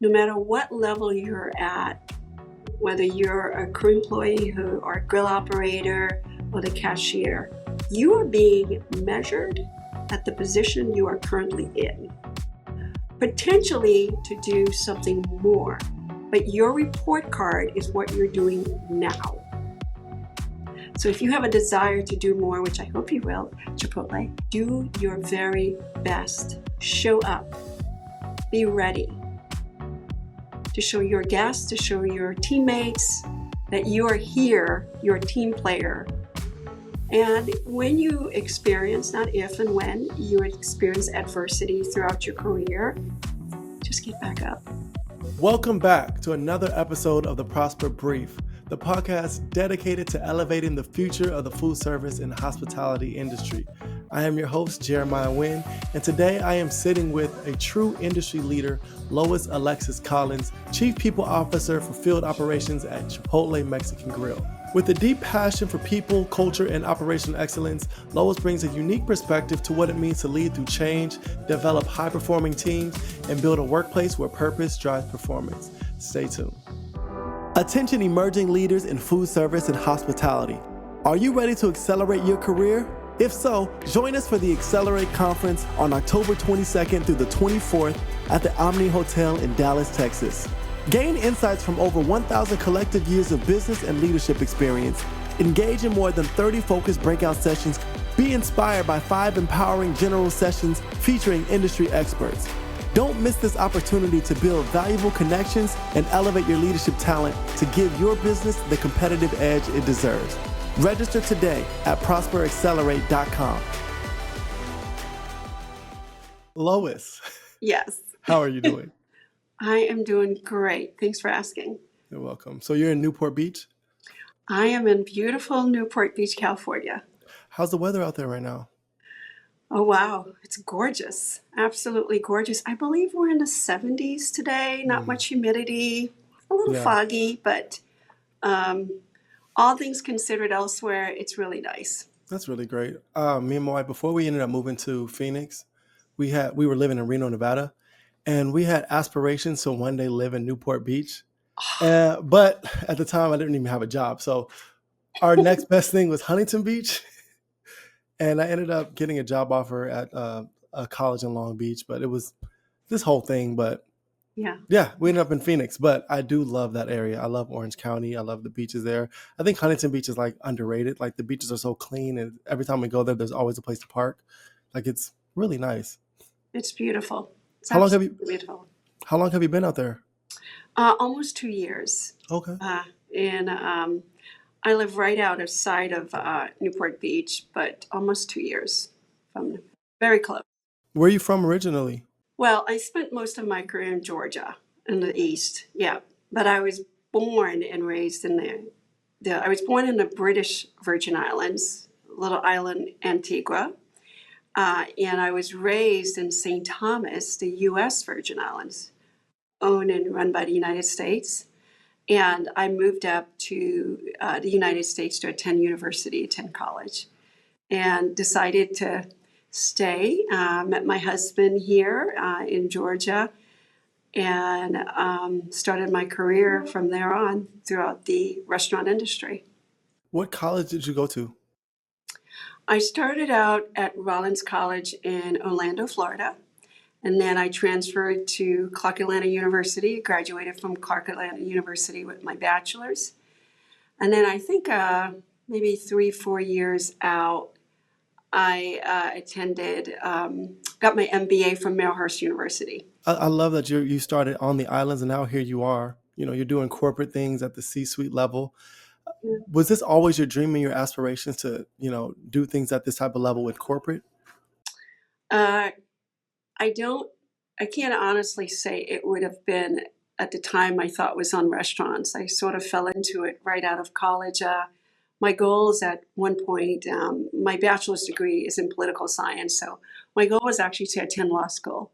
no matter what level you're at, whether you're a crew employee or a grill operator or the cashier, you are being measured at the position you are currently in, potentially to do something more, but your report card is what you're doing now. So if you have a desire to do more, which I hope you will, Chipotle, do your very best. Show up. Be ready to show your guests, to show your teammates that you are here, you're a team player. And when you experience, not if and when, you experience adversity throughout your career, just get back up. Welcome back to another episode of the Prosper Brief, the podcast dedicated to elevating the future of the food service and hospitality industry. I am your host, Jeremiah Wynn, and today I am sitting with a true industry leader, Lois Alexis-Collins, Chief People Officer for Field Operations at Chipotle Mexican Grill. With a deep passion for people, culture, and operational excellence, Lois brings a unique perspective to what it means to lead through change, develop high-performing teams, and build a workplace where purpose drives performance. Stay tuned. Attention emerging leaders in food service and hospitality. Are you ready to accelerate your career? If so, join us for the Accelerate Conference on October 22nd through the 24th at the Omni Hotel in Dallas, Texas. Gain insights from over 1,000 collective years of business and leadership experience. Engage in more than 30 focused breakout sessions. Be inspired by 5 empowering general sessions featuring industry experts. Don't miss this opportunity to build valuable connections and elevate your leadership talent to give your business the competitive edge it deserves. Register today at prosperaccelerate.com. Lois. Yes. How are you doing? I am doing great. Thanks for asking. You're welcome. So you're in Newport Beach? I am in beautiful Newport Beach, California. How's the weather out there right now? Oh, wow. It's gorgeous. Absolutely gorgeous. I believe we're in the 70s today. Not much humidity, a little foggy, but all things considered elsewhere, it's really nice. That's really great. Me and my wife, before we ended up moving to Phoenix, we were living in Reno, Nevada, and we had aspirations to one day live in Newport Beach. But at the time, I didn't even have a job. So our next best thing was Huntington Beach. And I ended up getting a job offer at a college in Long Beach. But it was this whole thing. But yeah, we ended up in Phoenix. But I do love that area. I love Orange County. I love the beaches there. I think Huntington Beach is like underrated. Like the beaches are so clean. And every time we go there, there's always a place to park. Like it's really nice. It's beautiful. It's How long have you beautiful. How long have you been out there? Almost 2 years. Okay. And I live right outside of Newport Beach, but almost 2 years. Very close. Where are you from originally? Well, I spent most of my career in Georgia, in the East. Yeah, but I was born and raised in I was born in the British Virgin Islands, little island Antigua. And I was raised in St. Thomas, the U.S. Virgin Islands, owned and run by the United States. And I moved up to the United States to attend university, attend college, and decided to stay. Met my husband here in Georgia and started my career from there on throughout the restaurant industry. What college did you go to? I started out at Rollins College in Orlando, Florida, and then I transferred to Clark Atlanta University, graduated from Clark Atlanta University with my bachelor's. And then I think maybe 3-4 years out, I attended, got my MBA from Marylhurst University. I love that you started on the islands and now here you are. You know, you're doing corporate things at the C-suite level. Was this always your dream and your aspirations to, do things at this type of level with corporate? I can't honestly say it would have been at the time I thought was on restaurants. I sort of fell into it right out of college. My goals at one point, my bachelor's degree is in political science. So my goal was actually to attend law school.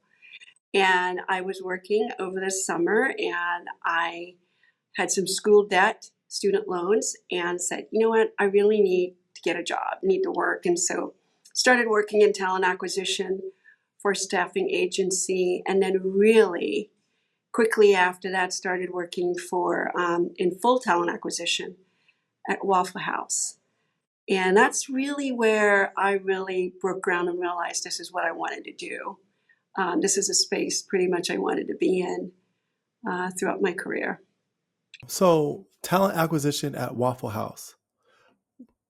And I was working over the summer and I had some school debt, student loans, and said, you know what, I really need to get a job, need to work. And so started working in talent acquisition for a staffing agency and then really quickly after that started working for in full talent acquisition at Waffle House. And that's really where I really broke ground and realized this is what I wanted to do. This is a space pretty much I wanted to be in throughout my career. So, talent acquisition at Waffle House.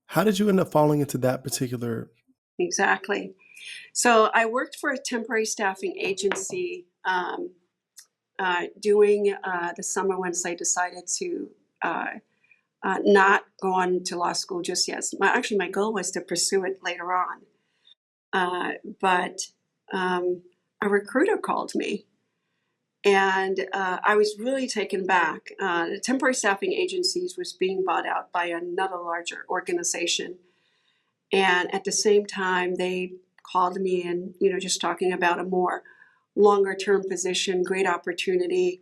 How did you end up falling into that particular? Exactly. So I worked for a temporary staffing agency during the summer once I decided to not go on to law school just yet. Actually, my goal was to pursue it later on. But a recruiter called me, and I was really taken back. The temporary staffing agencies was being bought out by another larger organization, and at the same time, they called me and just talking about a more longer term position, great opportunity.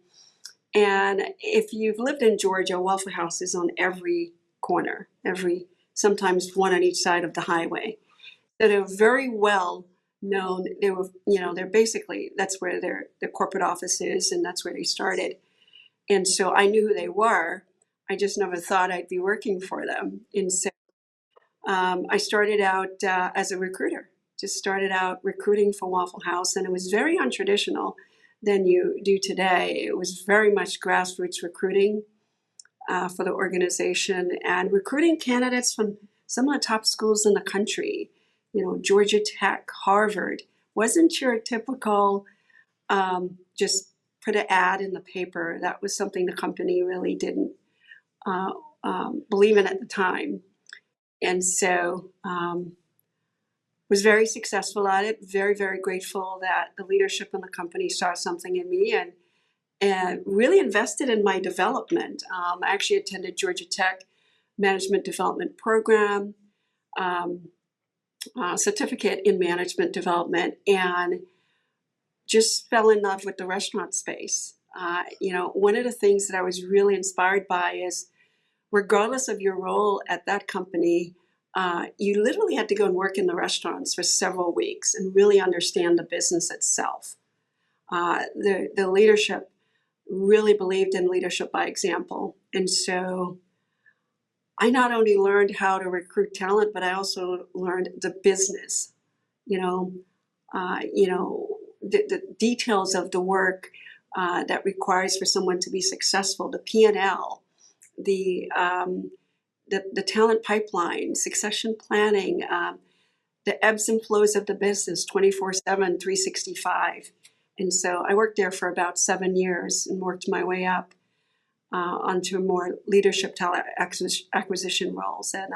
And if you've lived in Georgia, Waffle House is on every corner, sometimes one on each side of the highway. That are very well known. They're basically, that's where their corporate office is, and that's where they started. And so I knew who they were. I just never thought I'd be working for them. And so I started out as a recruiter. Just started out recruiting for Waffle House, and it was very untraditional than you do today. It was very much grassroots recruiting for the organization and recruiting candidates from some of the top schools in the country. Georgia Tech, Harvard. Wasn't your typical just put an ad in the paper. That was something the company really didn't believe in at the time. And so was very successful at it, very, very grateful that the leadership in the company saw something in me and really invested in my development. I actually attended Georgia Tech Management Development Program, certificate in management development, and just fell in love with the restaurant space. One of the things that I was really inspired by is, regardless of your role at that company, you literally had to go and work in the restaurants for several weeks and really understand the business itself. The leadership really believed in leadership by example. And so I not only learned how to recruit talent, but I also learned the business, the details of the work that requires for someone to be successful, the P&L, the talent pipeline, succession planning, the ebbs and flows of the business 24/7, 365. And so I worked there for about 7 years and worked my way up onto more leadership talent acquisition roles and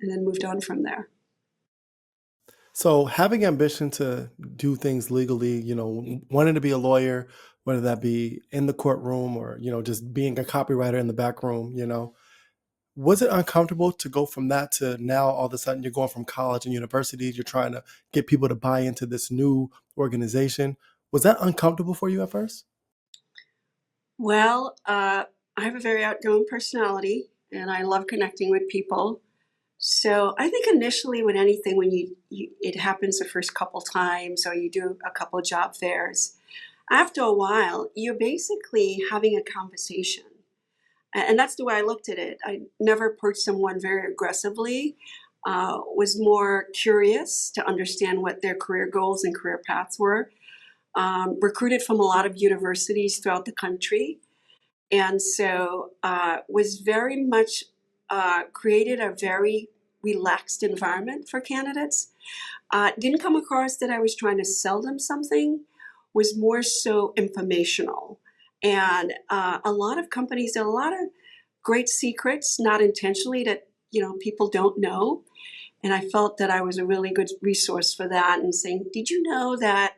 then moved on from there. So, having ambition to do things legally, wanting to be a lawyer, whether that be in the courtroom or, just being a copywriter in the back room, was it uncomfortable to go from that to now all of a sudden you're going from college and university, you're trying to get people to buy into this new organization? Was that uncomfortable for you at first? Well, I have a very outgoing personality and I love connecting with people. So I think initially when anything, when it happens the first couple times or you do a couple job fairs, after a while, you're basically having a conversation. And that's the way I looked at it. I never approached someone very aggressively, was more curious to understand what their career goals and career paths were. Recruited from a lot of universities throughout the country. And so was very much created a very relaxed environment for candidates. Didn't come across that I was trying to sell them something, was more so informational. And a lot of companies, there are a lot of great secrets, not intentionally, that people don't know. And I felt that I was a really good resource for that and saying, did you know that,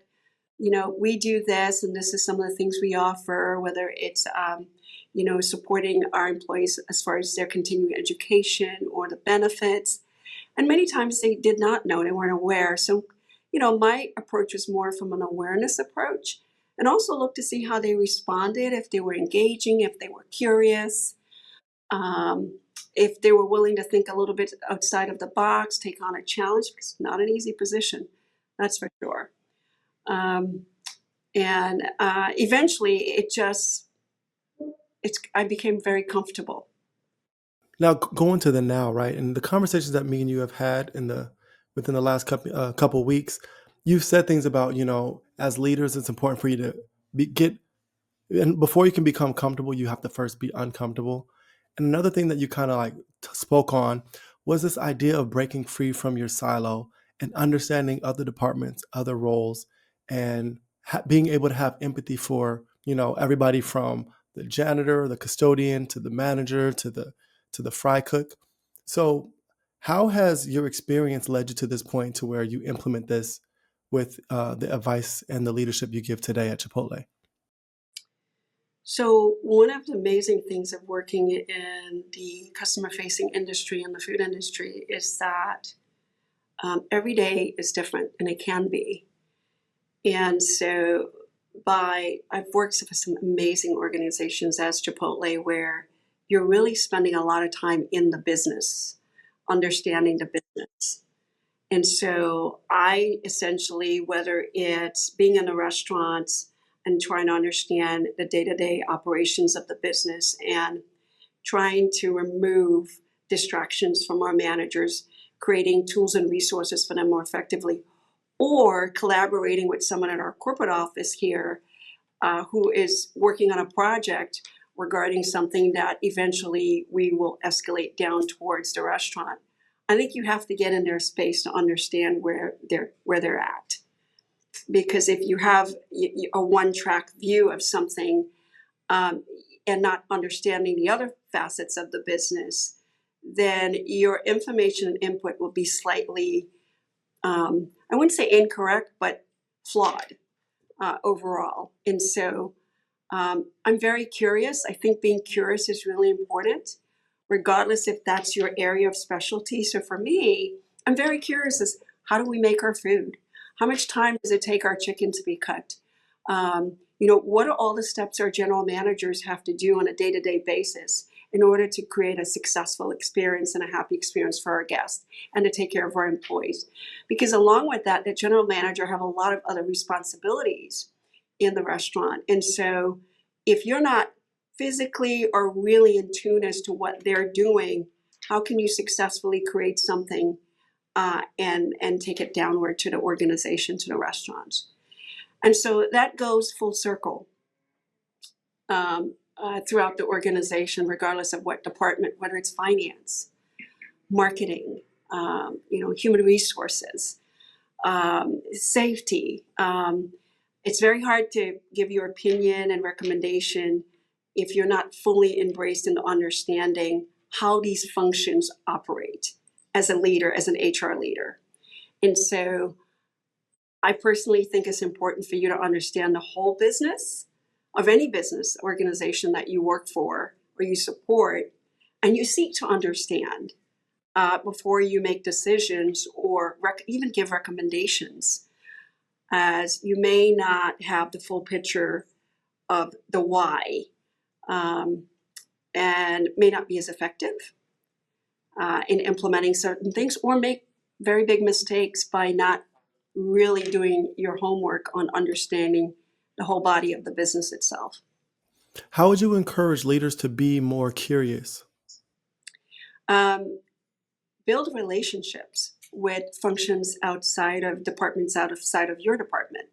we do this and this is some of the things we offer, whether it's, supporting our employees as far as their continuing education or the benefits. And many times they did not know, they weren't aware. So, my approach was more from an awareness approach and also look to see how they responded, if they were engaging, if they were curious, if they were willing to think a little bit outside of the box, take on a challenge, because it's not an easy position, that's for sure. And eventually I became very comfortable. Now, going to the now, right, and the conversations that me and you have had within the last couple weeks, you've said things about, as leaders, it's important for you to get, and before you can become comfortable, you have to first be uncomfortable. And another thing that you kind of like spoke on was this idea of breaking free from your silo and understanding other departments, other roles, and being able to have empathy for, everybody from the janitor, the custodian, to the manager, to the fry cook. So, how has your experience led you to this point to where you implement this with the advice and the leadership you give today at Chipotle? So one of the amazing things of working in the customer facing industry and the food industry is that every day is different, and it can be. And so I've worked for some amazing organizations as Chipotle, where you're really spending a lot of time in the business, understanding the business. And so I essentially, whether it's being in the restaurants and trying to understand the day-to-day operations of the business and trying to remove distractions from our managers, creating tools and resources for them more effectively, or collaborating with someone at our corporate office here who is working on a project regarding something that eventually we will escalate down towards the restaurant. I think you have to get in their space to understand where they're at. Because if you have a one-track view of something and not understanding the other facets of the business, then your information and input will be slightly, I wouldn't say incorrect, but flawed overall. And so I'm very curious. I think being curious is really important, regardless if that's your area of specialty. So for me, I'm very curious as how do we make our food? How much time does it take our chicken to be cut? What are all the steps our general managers have to do on a day-to-day basis in order to create a successful experience and a happy experience for our guests and to take care of our employees? Because along with that, the general manager have a lot of other responsibilities in the restaurant. And so if you're not physically or really in tune as to what they're doing, how can you successfully create something and take it downward to the organization, to the restaurants? And so that goes full circle throughout the organization, regardless of what department, whether it's finance, marketing, human resources, safety. It's very hard to give your opinion and recommendation if you're not fully embraced in understanding how these functions operate as a leader, as an HR leader. And so I personally think it's important for you to understand the whole business of any business organization that you work for or you support, and you seek to understand before you make decisions or even give recommendations, as you may not have the full picture of the why and may not be as effective in implementing certain things, or make very big mistakes by not really doing your homework on understanding the whole body of the business itself. How would you encourage leaders to be more curious? Build relationships with functions outside of departments, outside of your department,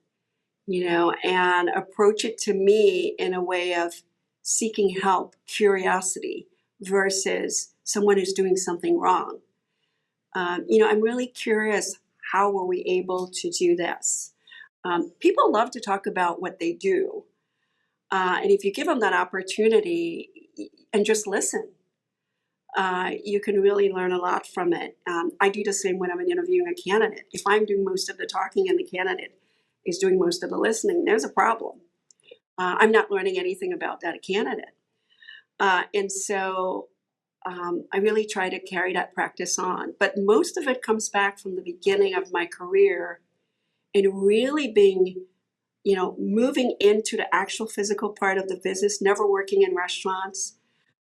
and approach it to me in a way of seeking help, curiosity, versus someone who's doing something wrong. I'm really curious, how were we able to do this? People love to talk about what they do. And if you give them that opportunity and just listen, you can really learn a lot from it. I do the same when I'm interviewing a candidate. If I'm doing most of the talking and the candidate is doing most of the listening, there's a problem. I'm not learning anything about that candidate. And so I really try to carry that practice on. But most of it comes back from the beginning of my career and really being, moving into the actual physical part of the business, never working in restaurants,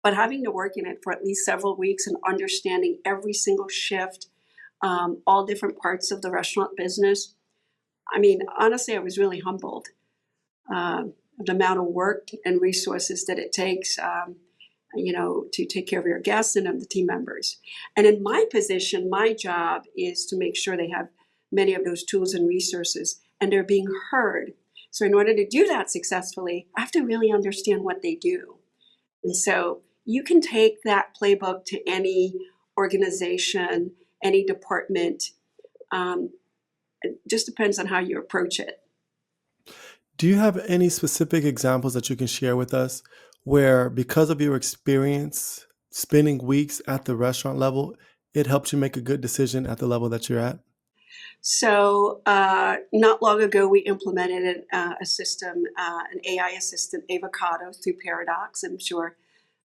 but having to work in it for at least several weeks and understanding every single shift, all different parts of the restaurant business. I mean, honestly, I was really humbled the amount of work and resources that it takes, to take care of your guests and of the team members. And in my position, my job is to make sure they have many of those tools and resources and they're being heard. So in order to do that successfully, I have to really understand what they do. And so you can take that playbook to any organization, any department. It just depends on how you approach it. Do you have any specific examples that you can share with us where, because of your experience spending weeks at the restaurant level, it helped you make a good decision at the level that you're at? So not long ago, we implemented a system, an AI assistant, Avocado, through Paradox. I'm sure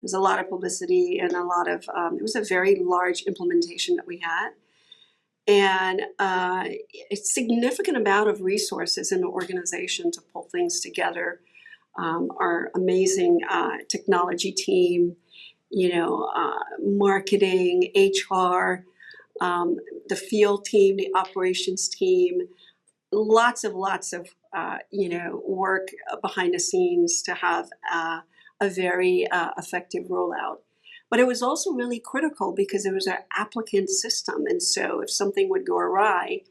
there's a lot of publicity and a lot of, it was a very large implementation that we had. And a significant amount of resources in the organization to pull things together. Our amazing technology team, marketing, HR, the field team, the operations team, lots of work behind the scenes to have a very effective rollout. But it was also really critical because it was an applicant system. And so if something would go awry,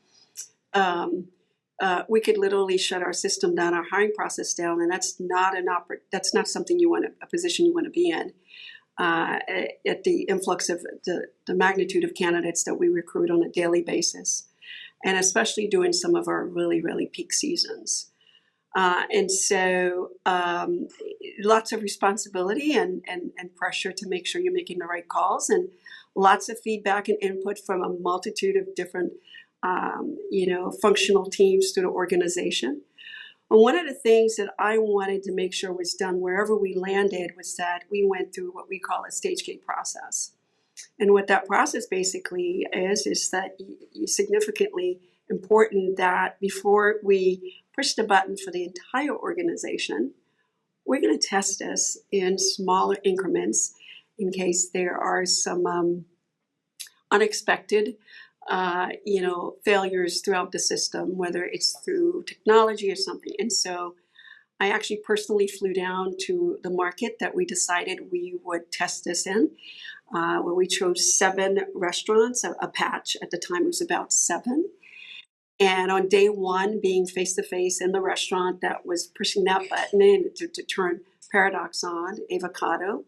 we could literally shut our system down, our hiring process down. And that's not that's not something a position you want to be in. At the influx of the magnitude of candidates that we recruit on a daily basis, and especially during some of our really, really peak seasons. And so lots of responsibility and pressure to make sure you're making the right calls, and lots of feedback and input from a multitude of different, functional teams through the organization. And one of the things that I wanted to make sure was done wherever we landed was that we went through what we call a stage gate process. And what that process basically is that it's significantly important that before we push the button for the entire organization, we're going to test this in smaller increments in case there are some unexpected failures throughout the system, whether it's through technology or something. And so I actually personally flew down to the market that we decided we would test this in, where we chose 7 restaurants, a patch at the time it was about 7. And on day 1, being face-to-face in the restaurant that was pushing that button in to turn Paradox on, Avocado.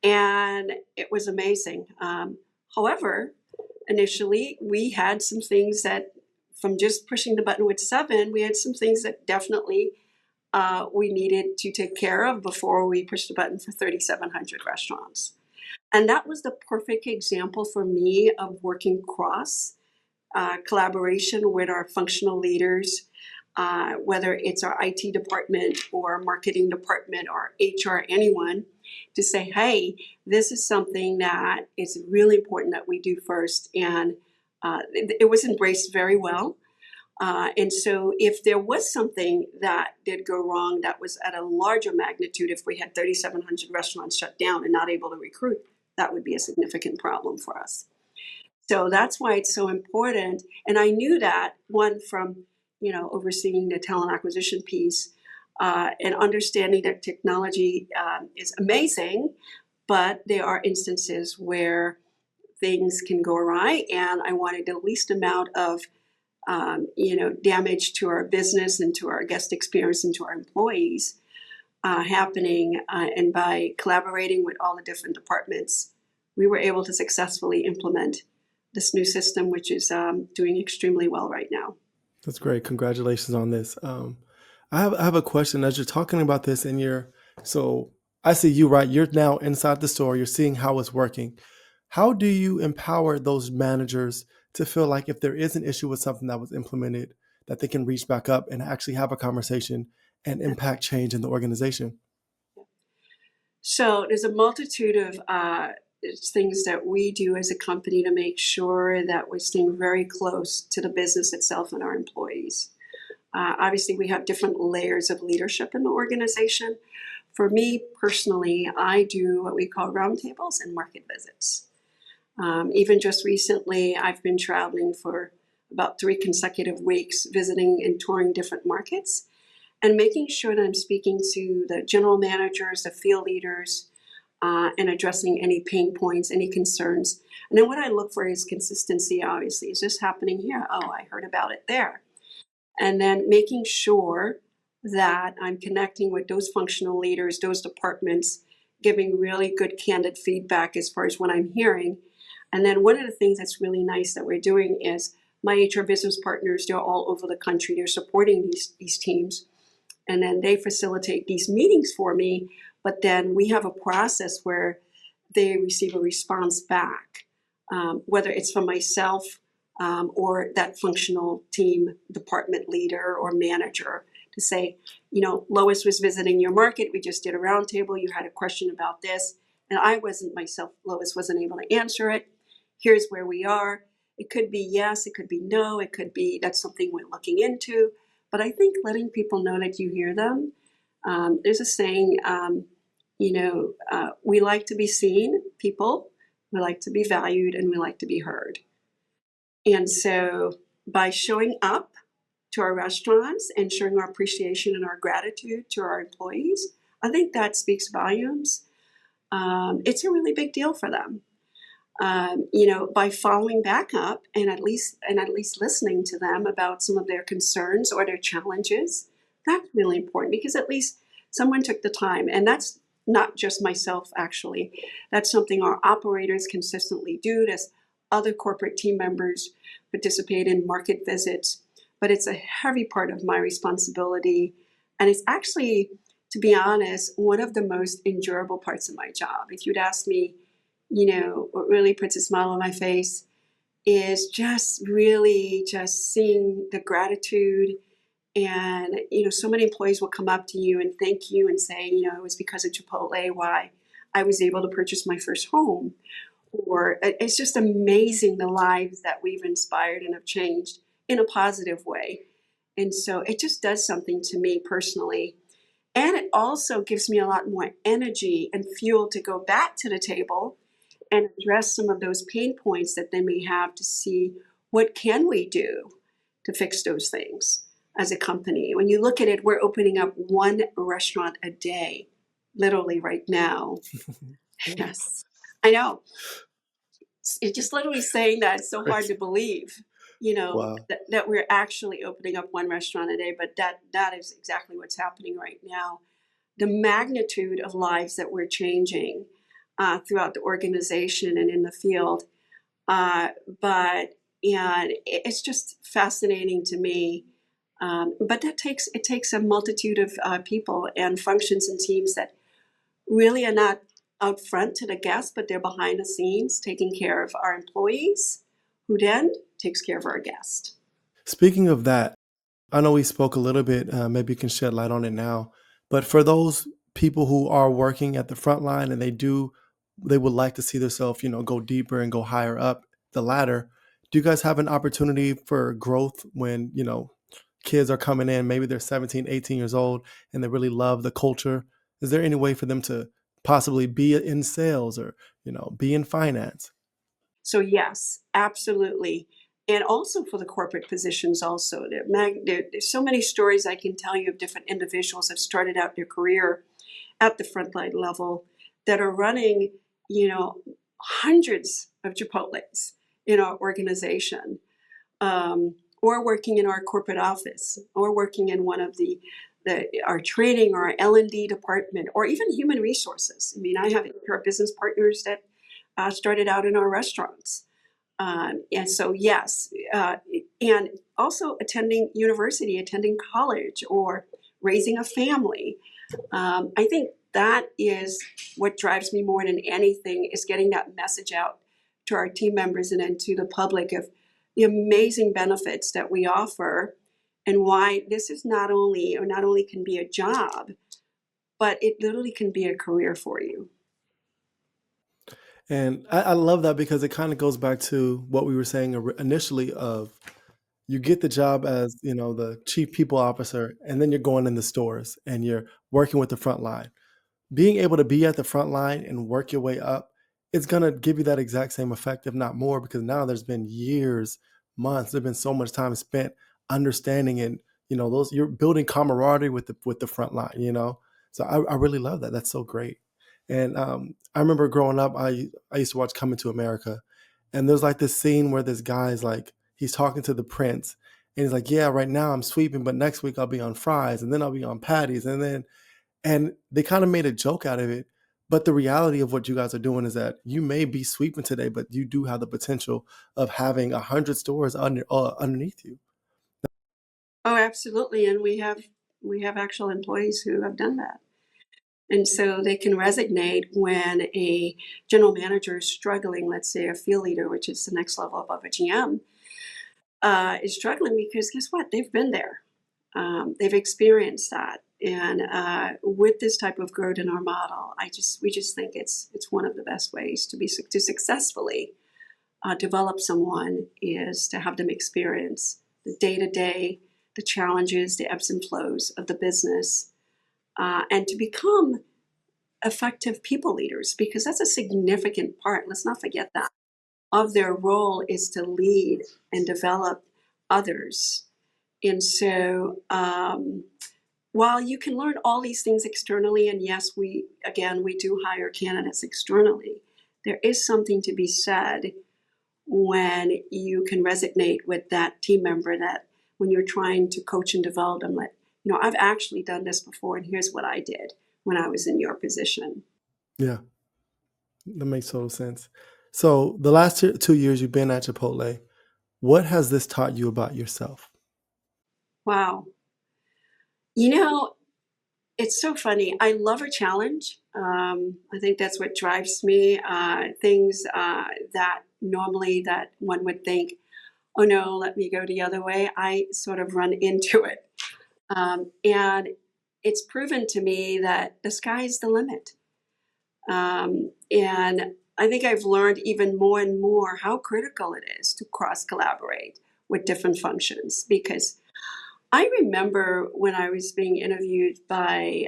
And it was amazing. However, initially, we had some things that, from just pushing the button with 7, we had some things that definitely we needed to take care of before we pushed the button for 3,700 restaurants. And that was the perfect example for me of working cross collaboration with our functional leaders, whether it's our IT department or marketing department or HR, anyone, to say, hey, this is something that is really important that we do first. And it was embraced very well. And so if there was something that did go wrong that was at a larger magnitude, if we had 3,700 restaurants shut down and not able to recruit, that would be a significant problem for us. So that's why it's so important. And I knew that, one, from overseeing the talent acquisition piece, and understanding that technology is amazing, but there are instances where things can go awry, and I wanted the least amount of damage to our business and to our guest experience and to our employees happening. And by collaborating with all the different departments, we were able to successfully implement this new system, which is doing extremely well right now. That's great. Congratulations on this. I have a question. As you're talking about this, so I see you, right? You're now inside the store. You're seeing how it's working. How do you empower those managers to feel like if there is an issue with something that was implemented, that they can reach back up and actually have a conversation and impact change in the organization? So there's a multitude of things that we do as a company to make sure that we're staying very close to the business itself and our employees. Obviously, we have different layers of leadership in the organization. For me personally, I do what we call roundtables and market visits. Even just recently, I've been traveling for about 3 consecutive weeks, visiting and touring different markets. and making sure that I'm speaking to the general managers, the field leaders, and addressing any pain points, any concerns. And then what I look for is consistency, obviously. Is this happening here? Oh, I heard about it there. And then making sure that I'm connecting with those functional leaders, those departments, giving really good candid feedback as far as what I'm hearing. And then one of the things that's really nice that we're doing is my HR business partners, they're all over the country. They're supporting these teams. And then they facilitate these meetings for me. But then we have a process where they receive a response back, whether it's from myself or that functional team department leader or manager to say, Lois was visiting your market. We just did a roundtable. You had a question about this. And Lois wasn't able to answer it. Here's where we are. It could be yes, it could be no, it could be that's something we're looking into. But I think letting people know that you hear them. There's a saying, we like to be seen, people. We like to be valued, and we like to be heard. And so by showing up to our restaurants and showing our appreciation and our gratitude to our employees, I think that speaks volumes. It's a really big deal for them. By following back up and at least listening to them about some of their concerns or their challenges, that's really important because at least someone took the time. And that's not just myself, actually. That's something our operators consistently do. There's other corporate team members participate in market visits, but it's a heavy part of my responsibility. And it's actually, to be honest, one of the most enjoyable parts of my job. If you'd ask me, what really puts a smile on my face is just really just seeing the gratitude. And, so many employees will come up to you and thank you and say, it was because of Chipotle why I was able to purchase my first home. Or it's just amazing the lives that we've inspired and have changed in a positive way. And so it just does something to me personally. And it also gives me a lot more energy and fuel to go back to the table and address some of those pain points that they may have to see what can we do to fix those things as a company. When you look at it, we're opening up one restaurant a day, literally right now. Yes, I know. It's just literally saying that it's so hard to believe, Wow. that we're actually opening up one restaurant a day, but that is exactly what's happening right now. The magnitude of lives that we're changing throughout the organization and in the field. And it's just fascinating to me. But it takes a multitude of people and functions and teams that really are not out front to the guests, but they're behind the scenes taking care of our employees, who then takes care of our guests. Speaking of that, I know we spoke a little bit, maybe you can shed light on it now, but for those people who are working at the front line and they would like to see themselves, go deeper and go higher up the ladder. Do you guys have an opportunity for growth when, kids are coming in, maybe they're 17, 18 years old and they really love the culture? Is there any way for them to possibly be in sales or, be in finance? So yes, absolutely. And also for the corporate positions also. There's so many stories I can tell you of different individuals that started out their career at the frontline level that are running, hundreds of Chipotles in our organization, or working in our corporate office, or working in one of our training or our L&D department, or even human resources. I mean, I have our business partners that started out in our restaurants. And so, yes, and also attending university, attending college, or raising a family. I think that is what drives me more than anything, is getting that message out to our team members and then to the public of the amazing benefits that we offer and why this is not only can be a job, but it literally can be a career for you. And I love that because it kind of goes back to what we were saying initially of you get the job as, the chief people officer, and then you're going in the stores and you're working with the front line. Being able to be at the front line and work your way up, it's going to give you that exact same effect, if not more, because now there's been years, months, there's been so much time spent understanding and those, you're building camaraderie with the front line. So I really love that. That's so great. And I remember growing up, I used to watch Coming to America, and there's like this scene where this guy's like, he's talking to the prince, and he's like, yeah, right now I'm sweeping, but next week I'll be on fries, and then I'll be on patties, and they kind of made a joke out of it. But the reality of what you guys are doing is that you may be sweeping today, but you do have the potential of having 100 stores underneath you. Oh, absolutely. And we have actual employees who have done that. And so they can resonate when a general manager is struggling, let's say a field leader, which is the next level above a GM, is struggling because guess what? They've been there. They've experienced that. And with this type of growth in our model, we just think it's one of the best ways to successfully develop someone is to have them experience the day-to-day, the challenges, the ebbs and flows of the business, and to become effective people leaders, because that's a significant part. Let's not forget that of their role is to lead and develop others. And so, while you can learn all these things externally, and yes, we do hire candidates externally, there is something to be said when you can resonate with that team member, that when you're trying to coach and develop them, like, I've actually done this before, and here's what I did when I was in your position. Yeah, that makes total sense. So the last 2 years you've been at Chipotle, what has this taught you about yourself? Wow. You know, it's so funny. I love a challenge. I think that's what drives me. Things that normally that one would think, oh no, let me go the other way. I sort of run into it. And it's proven to me that the sky's the limit. And I think I've learned even more and more how critical it is to cross collaborate with different functions. Because I remember when I was being interviewed by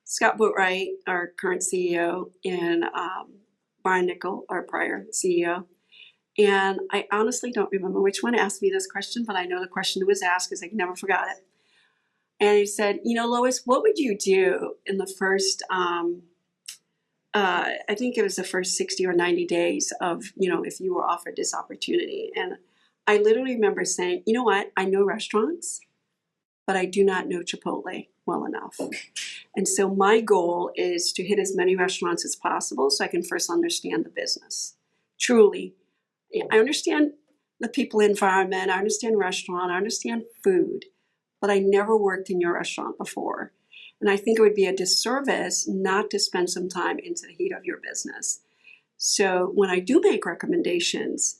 Scott Boatwright, our current CEO, and Brian Nickel, our prior CEO. And I honestly don't remember which one asked me this question, but I know the question was asked because I never forgot it. And he said, Lois, what would you do in the first, I think it was the first 60 or 90 days of, if you were offered this opportunity? And I literally remember saying, you know what? I know restaurants, but I do not know Chipotle well enough. And so my goal is to hit as many restaurants as possible so I can first understand the business. Truly, I understand the people environment, I understand restaurant, I understand food, but I never worked in your restaurant before. And I think it would be a disservice not to spend some time into the heat of your business. So when I do make recommendations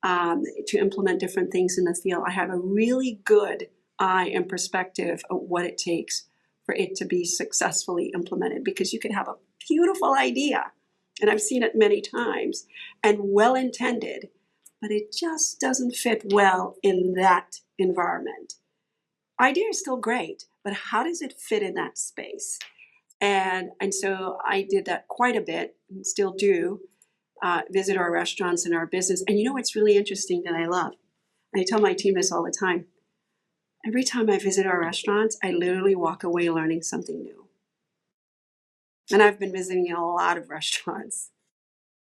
to implement different things in the field, I have a really good eye and perspective of what it takes for it to be successfully implemented. Because you could have a beautiful idea, and I've seen it many times, and well intended, but it just doesn't fit well in that environment. Idea is still great, but how does it fit in that space? And so I did that quite a bit, and still do, visit our restaurants and our business. And what's really interesting that I love? And I tell my team this all the time. Every time I visit our restaurants, I literally walk away learning something new. And I've been visiting a lot of restaurants.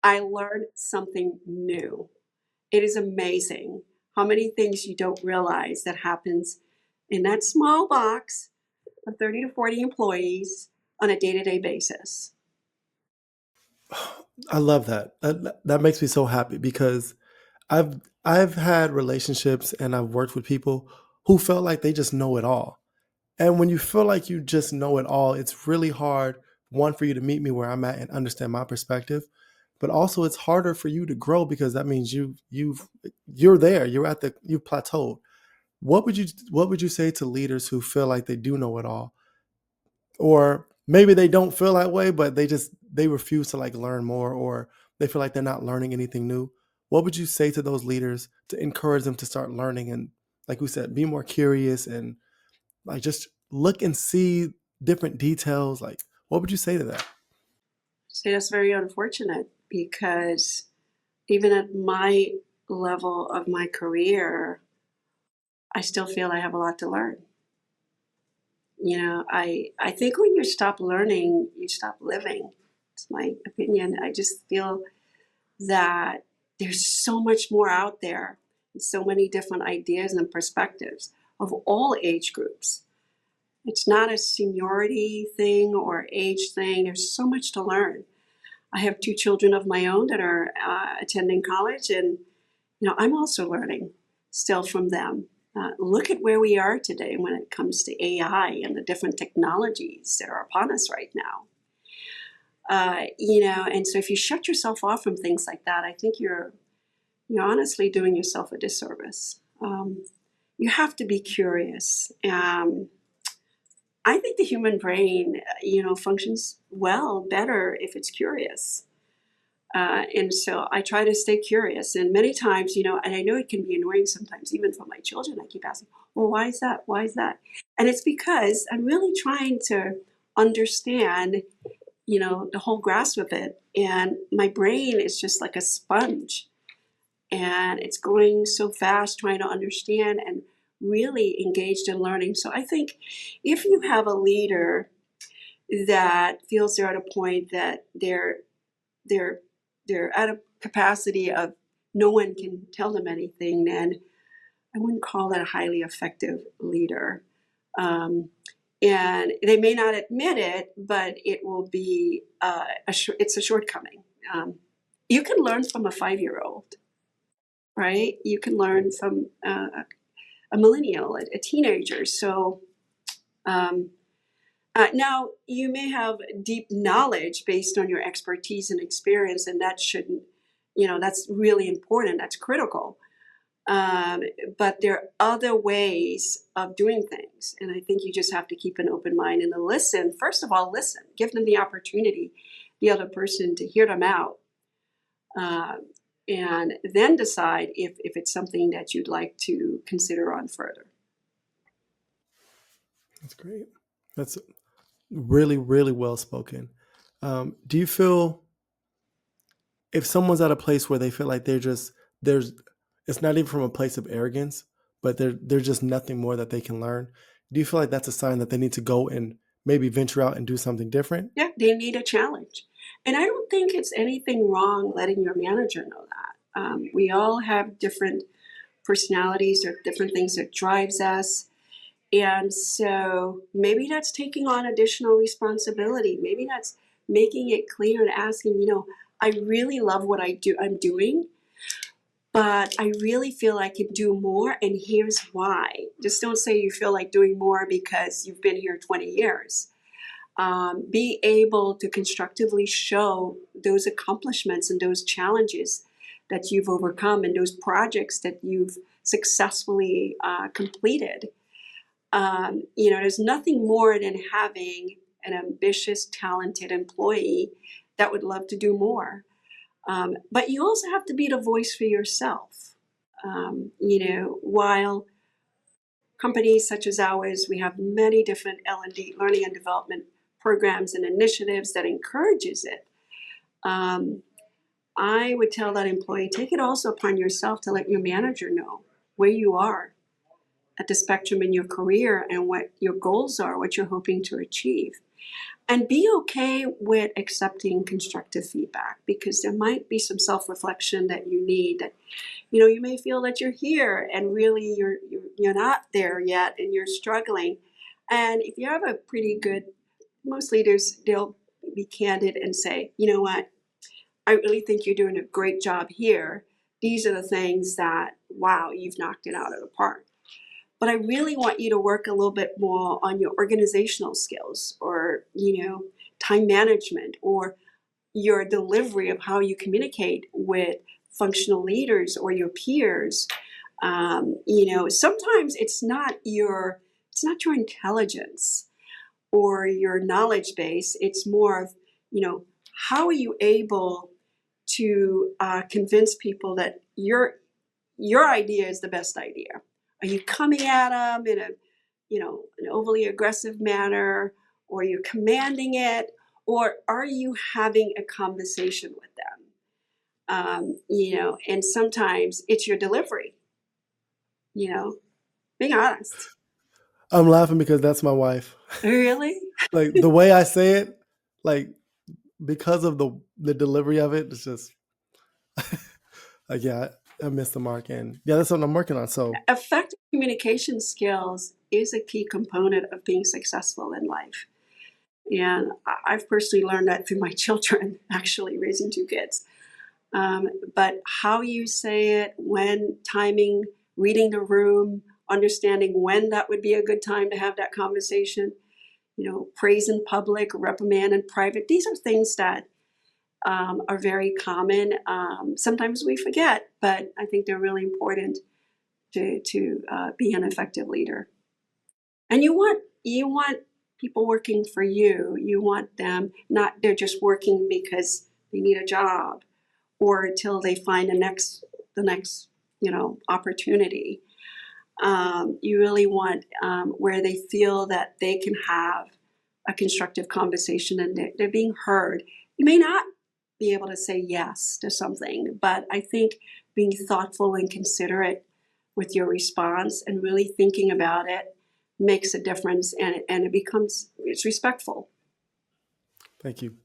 I learned something new. It is amazing how many things you don't realize that happens in that small box of 30 to 40 employees on a day-to-day basis. I love that. That makes me so happy because I've had relationships and I've worked with people who felt like they just know it all. And when you feel like you just know it all, it's really hard, one, for you to meet me where I'm at and understand my perspective, but also it's harder for you to grow because that means you're there, you've plateaued. What would you say to leaders who feel like they do know it all, or maybe they don't feel that way, but they refuse to like learn more, or they feel like they're not learning anything new? What would you say to those leaders to encourage them to start learning and, like we said, be more curious and like just look and see different details? Like, what would you say to that? So that's very unfortunate, because even at my level of my career, I still feel I have a lot to learn. I think when you stop learning, you stop living. It's my opinion. I just feel that there's so much more out there, and so many different ideas and perspectives of all age groups. It's not a seniority thing or age thing. There's so much to learn. I have two children of my own that are attending college, and I'm also learning still from them. Look at where we are today when it comes to AI and the different technologies that are upon us right now. And so if you shut yourself off from things like that, I think you're honestly doing yourself a disservice. You have to be curious. I think the human brain, functions better if it's curious. And so I try to stay curious. And many times, and I know it can be annoying sometimes, even for my children, I keep asking, well, why is that? Why is that? And it's because I'm really trying to understand, the whole grasp of it. And my brain is just like a sponge. And it's going so fast trying to understand and really engaged in learning. So I think if you have a leader that feels they're at a point that they're at a capacity of no one can tell them anything, then I wouldn't call that a highly effective leader. And they may not admit it, but it will be it's a shortcoming. You can learn from a 5-year-old, right? You can learn from a millennial, a teenager. So now you may have deep knowledge based on your expertise and experience, and that shouldn't, that's really important. That's critical. But there are other ways of doing things. And I think you just have to keep an open mind and to listen. First of all, listen. Give them the opportunity, the other person, to hear them out. And then decide if it's something that you'd like to consider on further. That's great. That's really, really well spoken. Do you feel if someone's at a place where they feel like it's not even from a place of arrogance, but there's just nothing more that they can learn, do you feel like that's a sign that they need to go and maybe venture out and do something different? Yeah, they need a challenge. And I don't think it's anything wrong letting your manager know that. We all have different personalities or different things that drives us. And so maybe that's taking on additional responsibility. Maybe that's making it clear and asking, I really love what I'm doing, but I really feel I could do more, and here's why. Just don't say you feel like doing more because you've been here 20 years. Be able to constructively show those accomplishments and those challenges that you've overcome and those projects that you've successfully completed. There's nothing more than having an ambitious, talented employee that would love to do more. But you also have to be the voice for yourself. While companies such as ours, we have many different L&D, learning and development programs and initiatives that encourages it. I would tell that employee, take it also upon yourself to let your manager know where you are at the spectrum in your career and what your goals are, what you're hoping to achieve. And be okay with accepting constructive feedback, because there might be some self-reflection that you need. That you may feel that you're here and really you're not there yet and you're struggling. And if you have a pretty good, most leaders, they'll be candid and say, you know what, I really think you're doing a great job here. These are the things that, wow, you've knocked it out of the park. But I really want you to work a little bit more on your organizational skills, or, time management, or your delivery of how you communicate with functional leaders or your peers. Sometimes it's not your intelligence or your knowledge base. It's more of, how are you able to convince people that your idea is the best idea? Are you coming at them in an overly aggressive manner, or you're commanding it, or are you having a conversation with them? And sometimes it's your delivery. Being honest. I'm laughing because that's my wife. Really? Like the way I say it, like because of the delivery of it, it's just like, yeah, I missed the mark. And yeah, that's what I'm working on. So Effective communication skills is a key component of being successful in life. And I've personally learned that through my children, actually raising two kids. But how you say it, when timing, reading the room, understanding when that would be a good time to have that conversation, praise in public, reprimand in private. These are things that are very common. Sometimes we forget, but I think they're really important to be an effective leader. And you want people working for you. You want them not they're just working because they need a job or until they find the next opportunity. You really want where they feel that they can have a constructive conversation and they're being heard. You may not be able to say yes to something, but I think being thoughtful and considerate with your response and really thinking about it makes a difference, and it's respectful. thank you.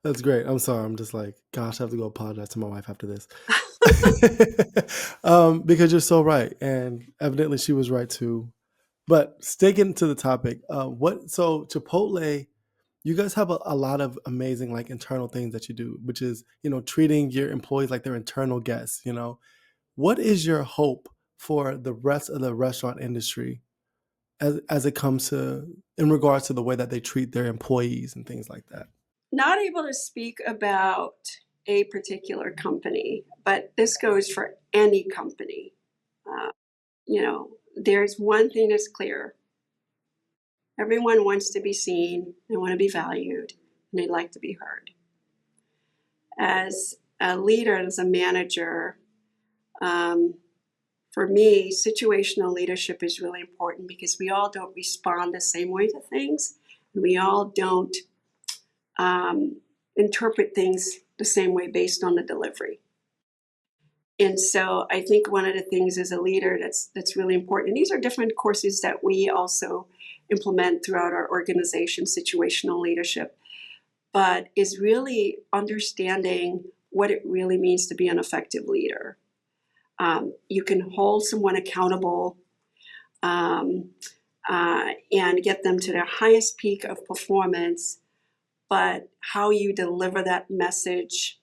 That's great. I'm sorry. I'm just like, gosh, I have to go apologize to my wife after this. Because you're so right. And evidently she was right too. But sticking to the topic, so Chipotle, you guys have a lot of amazing like internal things that you do, which is, treating your employees like they're internal guests. What is your hope for the rest of the restaurant industry as it comes to in regards to the way that they treat their employees and things like that? Not able to speak about a particular company, but this goes for any company. Uh, there's one thing that's clear. Everyone wants to be seen, they want to be valued, and they'd like to be heard. As a leader, as a manager, for me, situational leadership is really important because we all don't respond the same way to things. And we all don't interpret things the same way based on the delivery. And so I think one of the things as a leader that's really important, and these are different courses that we also implement throughout our organization, situational leadership, but is really understanding what it really means to be an effective leader. You can hold someone accountable and get them to their highest peak of performance, but how you deliver that message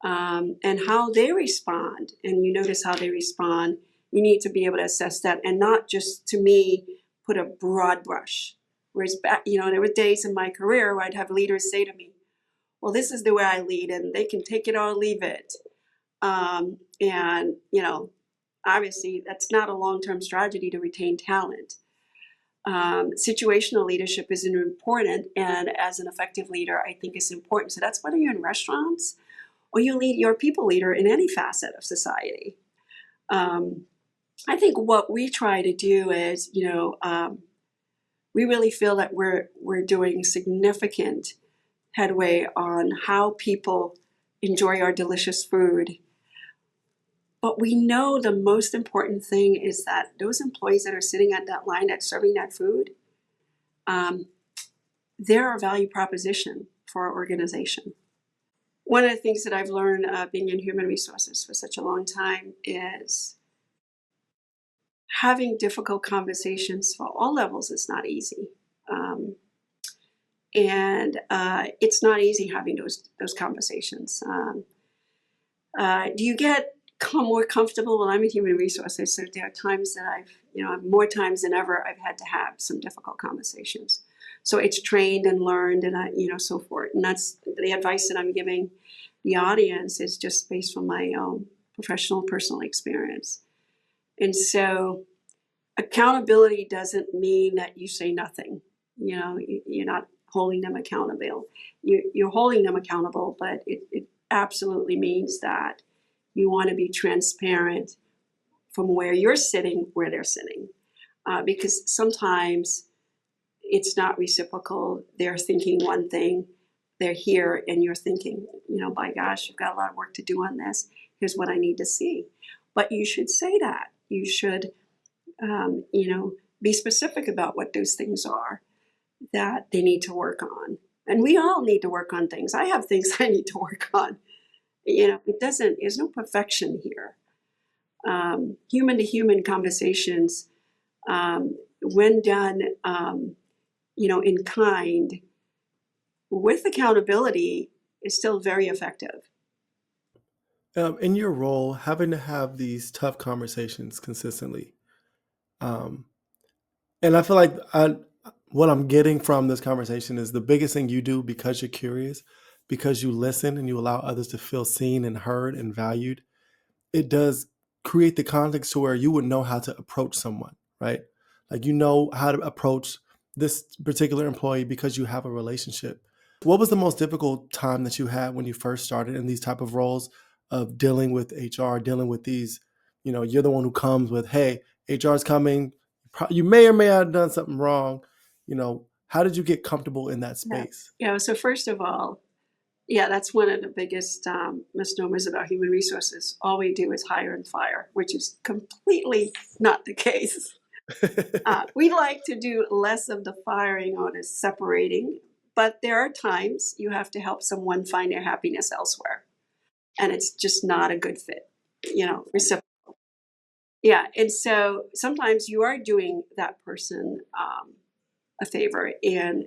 and how they respond, and you notice how they respond, you need to be able to assess that and not just, to me, put a broad brush. Whereas there were days in my career where I'd have leaders say to me, well, this is the way I lead, and they can take it or leave it. And obviously, that's not a long-term strategy to retain talent. Situational leadership is important, and as an effective leader, I think is important. So that's whether you're in restaurants or you lead your people leader in any facet of society. I think what we try to do is, we really feel that we're doing significant headway on how people enjoy our delicious food. But we know the most important thing is that those employees that are sitting at that line that's serving that food, they're a value proposition for our organization. One of the things that I've learned being in human resources for such a long time is having difficult conversations for all levels is not easy. And it's not easy having those conversations. Do you get more comfortable? Well, I'm in human resources, so there are times that more times than ever, I've had to have some difficult conversations. So it's trained and learned, and so forth. And that's the advice that I'm giving the audience is just based on my own professional, personal experience. And so accountability doesn't mean that you say nothing. You're not holding them accountable. You're holding them accountable, but it absolutely means that you want to be transparent from where you're sitting, where they're sitting. Because sometimes it's not reciprocal. They're thinking one thing, they're here, and you're thinking, by gosh, you've got a lot of work to do on this. Here's what I need to see. But you should say that. You should be specific about what those things are that they need to work on. And we all need to work on things. I have things I need to work on. There's no perfection here. Human to human conversations, when done, in kind, with accountability, is still very effective. In your role, having to have these tough conversations consistently, um, and I feel like what I'm getting from this conversation is the biggest thing you do because you're curious, because you listen and you allow others to feel seen and heard and valued. It does create the context to where you would know how to approach someone, right? Like you know how to approach this particular employee because you have a relationship. What was the most difficult time that you had when you first started in these type of roles of dealing with HR, dealing with these, you're the one who comes with, hey, HR is coming. You may or may have done something wrong. How did you get comfortable in that space? Yeah. So first of all, that's one of the biggest misnomers about human resources. All we do is hire and fire, which is completely not the case. We like to do less of the firing or the separating, but there are times you have to help someone find their happiness elsewhere, and it's just not a good fit, reciprocal. Yeah, and so sometimes you are doing that person a favor and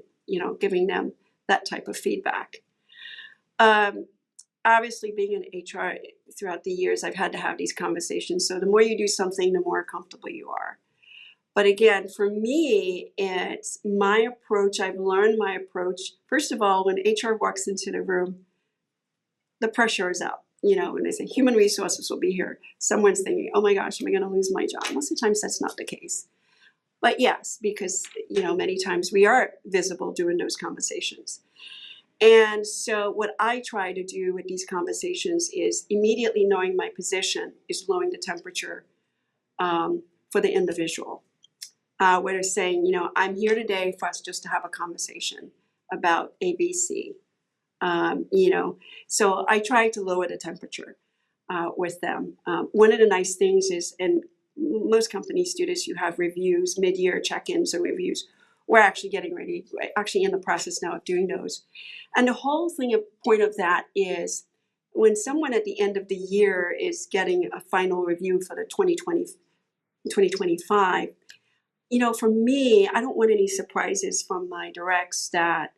giving them that type of feedback. Obviously, being in HR throughout the years, I've had to have these conversations. So the more you do something, the more comfortable you are. But again, for me, it's my approach. I've learned my approach. First of all, when HR walks into the room, the pressure is up. When they say human resources will be here, someone's thinking, oh my gosh, am I going to lose my job? Most of the times that's not the case. But yes, because, many times we are visible during those conversations. And so what I try to do with these conversations is immediately knowing my position is lowering the temperature for the individual. Where they're saying, I'm here today for us just to have a conversation about ABC. So I try to lower the temperature with them. One of the nice things is, and most companies do this, you have reviews, mid-year check-ins or reviews. We're actually actually in the process now of doing those. And the whole point of that is when someone at the end of the year is getting a final review for the 2025, for me, I don't want any surprises from my directs that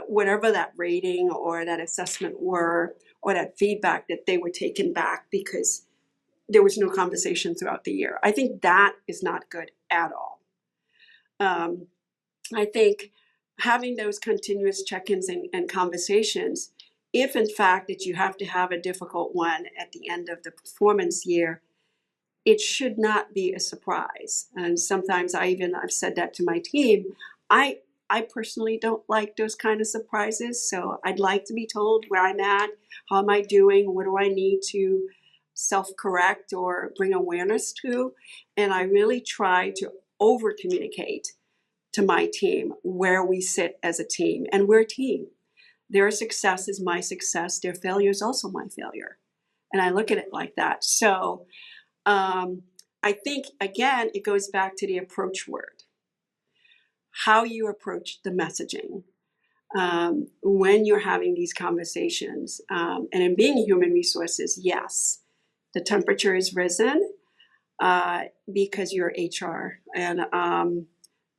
whatever that rating or that assessment were, or that feedback, that they were taken back because there was no conversation throughout the year. I think that is not good at all. I think having those continuous check-ins and conversations, if in fact that you have to have a difficult one at the end of the performance year, it should not be a surprise. And sometimes I've said that to my team. I personally don't like those kind of surprises. So I'd like to be told where I'm at, how am I doing, what do I need to self-correct or bring awareness to. And I really try to over-communicate to my team where we sit as a team. And we're a team. Their success is my success. Their failure is also my failure. And I look at it like that. So I think, again, it goes back to the approach word. How you approach the messaging when you're having these conversations. And in being human resources, yes, the temperature is risen because you're HR.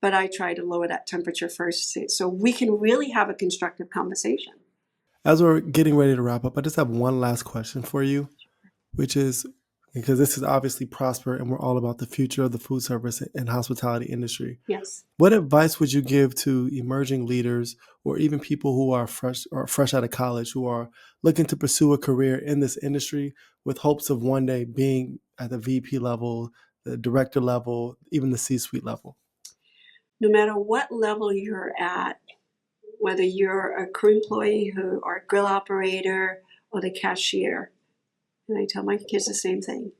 But I try to lower that temperature first so we can really have a constructive conversation. As we're getting ready to wrap up, I just have one last question for you, which is, because this is obviously Prosper and we're all about the future of the food service and hospitality industry. Yes. What advice would you give to emerging leaders or even people who are fresh out of college, who are looking to pursue a career in this industry with hopes of one day being at the VP level, the director level, even the C-suite level? No matter what level you're at, whether you're a crew employee or a grill operator or the cashier, and I tell my kids the same thing.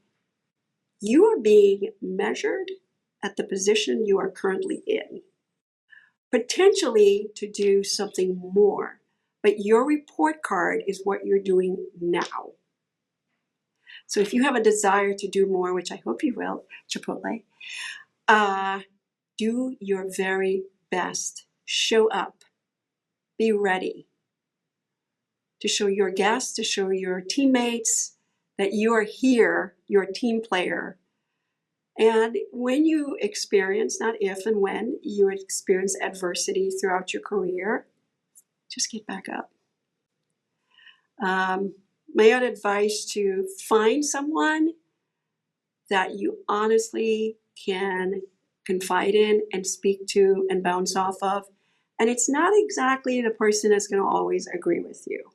You are being measured at the position you are currently in, potentially to do something more, but your report card is what you're doing now. So if you have a desire to do more, which I hope you will, Chipotle, do your very best. Show up. Be ready to show your guests, to show your teammates that you are here, you're a team player. And when you experience, not if and when, you experience adversity throughout your career, just get back up. My own advice to find someone that you honestly can confide in and speak to and bounce off of. And it's not exactly the person that's going to always agree with you.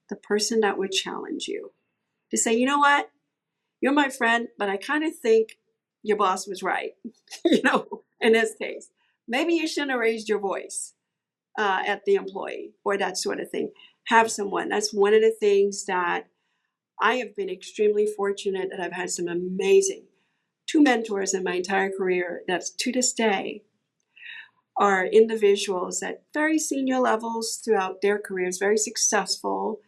The person that would challenge you. To say, you know what? You're my friend, but I kind of think your boss was right. In this case. Maybe you shouldn't have raised your voice at the employee or that sort of thing. Have someone. That's one of the things that I have been extremely fortunate that I've had some amazing 2 mentors in my entire career that's to this day are individuals at very senior levels throughout their careers, very successful,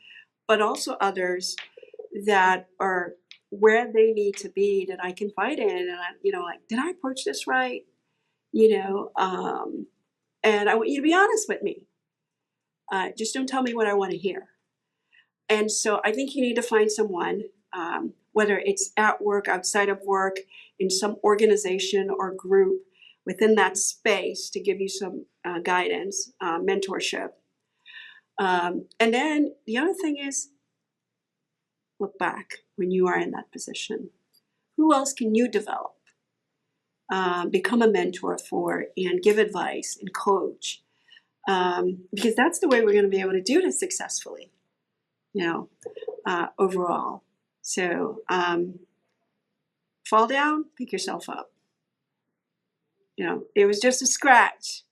but also others that are where they need to be that I confide in. And did I approach this right? And I want you to be honest with me. Just don't tell me what I want to hear. And so I think you need to find someone, whether it's at work, outside of work, in some organization or group within that space to give you some guidance, mentorship. And then the other thing is, look back when you are in that position. Who else can you develop? Become a mentor for and give advice and coach. Because that's the way we're going to be able to do this successfully, overall. So fall down, pick yourself up. It was just a scratch.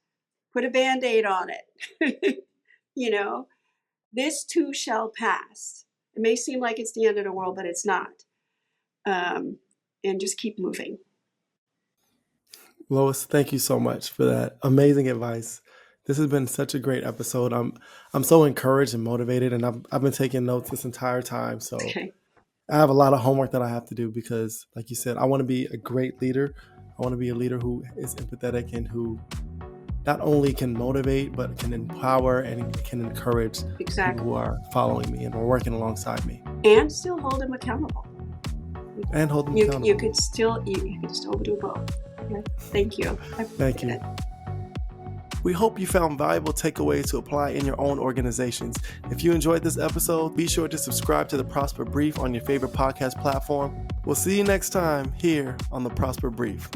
Put a Band-Aid on it. This too shall pass. It may seem like it's the end of the world, but it's not. And just keep moving. Lois, thank you so much for that amazing advice. This has been such a great episode. I'm so encouraged and motivated, and I've been taking notes this entire time. So Okay. I have a lot of homework that I have to do because, like you said, I want to be a great leader. I want to be a leader who is empathetic and who not only can motivate, but can empower and can encourage people who are following me and are working alongside me. And still hold them accountable. And hold them accountable. You could still do both. Yeah. Thank you. Thank you. We hope you found valuable takeaways to apply in your own organizations. If you enjoyed this episode, be sure to subscribe to the Prosper Brief on your favorite podcast platform. We'll see you next time here on the Prosper Brief.